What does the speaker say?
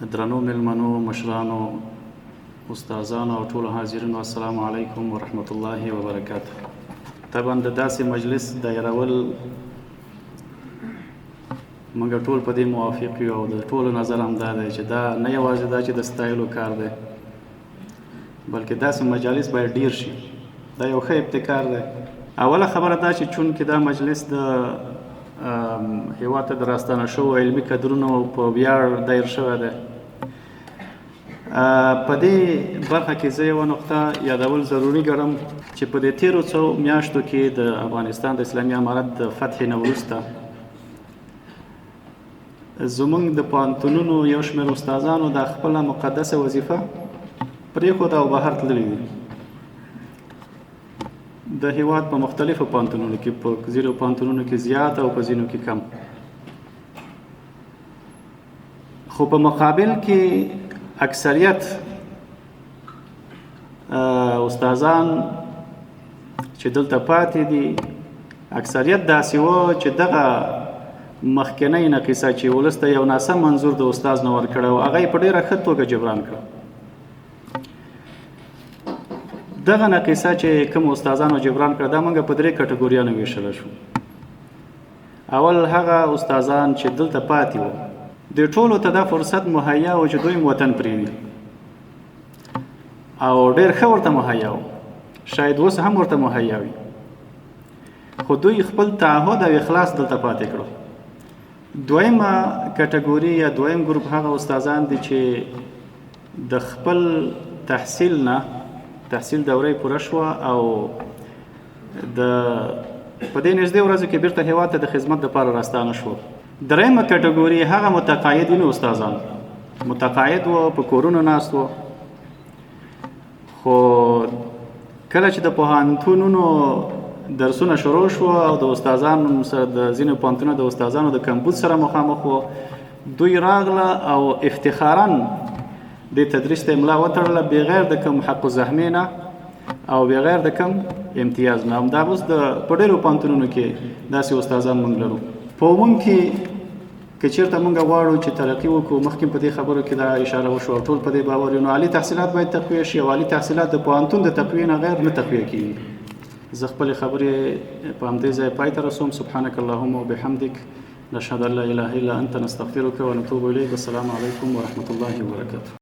درنو مېلمنو، مشرانو، استادانو او ټولو حاضرینو، السلام علیکم ورحمت الله وبرکاته. طبعا د داسې مجلس دایرول موږ ټول په دې موافق یو او د ټولو نظر هم دا دی چې دا نه یوازې دا چې د ستایلو کار دی، بلکې داسې مجالس باید ډیر شي. دا یو ښه ابتکار دی. اوله خبره دا چې چونکې دا مجلس د هېواد ته د راستانه شوو علمي کدرونو په ویاړ دایر شوی دی، په دې برخه کې زه یوه نقطه یادول ضروري ګڼم چې په دې تیرو څو میاشتو کې د افغانستان د اسلامي امارت د فتح نه وروسته زموږ د پوهنتونونو یو شمېر استادانو د خپله مقدسه وظیفه پرېښوده او بهر تللي دي، د هېواد په مختلفو پوهنتونونو کې، په ځینو پوهنتونونو کې زیات او په ځینو کې کم. خو په مقابل کې اکثریت استادان چې دلته پاتې دي، اکثریت داسې وو چې دغه مخکنۍ نقیصه چې ولس ته یو ناسم منظور د استاد نه ورکړی و، هغه یې په ډېره ښه توګه جبران کړه. دغه نقیصه چې کوم استادانو جبران کړه، دا موږ په درې کټګوریانو ویشلی شو. اول هغه استادان چې دلته پاتې وو، د ټولو ته دا فرصت مهیا و چې دوی وطن پرېږدي او ډېر ښه ورته مهیا و، شاید اوس هم ورته مهیا وي، خو دوی خپل تعهد او اخلاص دلته پاتې کړو. دویمه کټګوري یا دویم ګروپ هغه استادان دي چې د خپل تحصیل دورې پوره شوه او په دې نږدې ورځو کې بیرته هېواد ته د خدمت دپاره راستانه شو. درېیمه کټګوري هغه متقاعدین استادان، متقاعد وو، په کورونو ناست وو، خو کله چې د پوهنتونونو درسونه شروع شو او د استادانو سره د ځینو پوهنتونونو د استادانو د کمبود سره مخامخ وو، دوی راغله او افتخاراً د تدریس ته املا وتړله بغیر د کوم حق الزحمې نه او بغیر د کوم امتیاز نه. همدا اوس په ډېرو پوهنتونونو کې داسې استادان موږ لرو. په عموم کې که چېرته موږ غواړو چې ترقي وکړو، مخکې په دې خبرو کې دا اشاره وشوه او ټول په دې باور یو، نو عالي تحصیلات باید تقویه شي او عالي تحصیلات د پوهنتون د تقویې نه غیر نه تقویه کېږي. زه خپلې خبرې په همدې ځای پای ته رسوم. سبحانک اللهم وبحمدک، نشهد ان لا اله الا انت، نستغفرک ونتوب الیک. السلام علیکم ورحمة الله وبرکاته.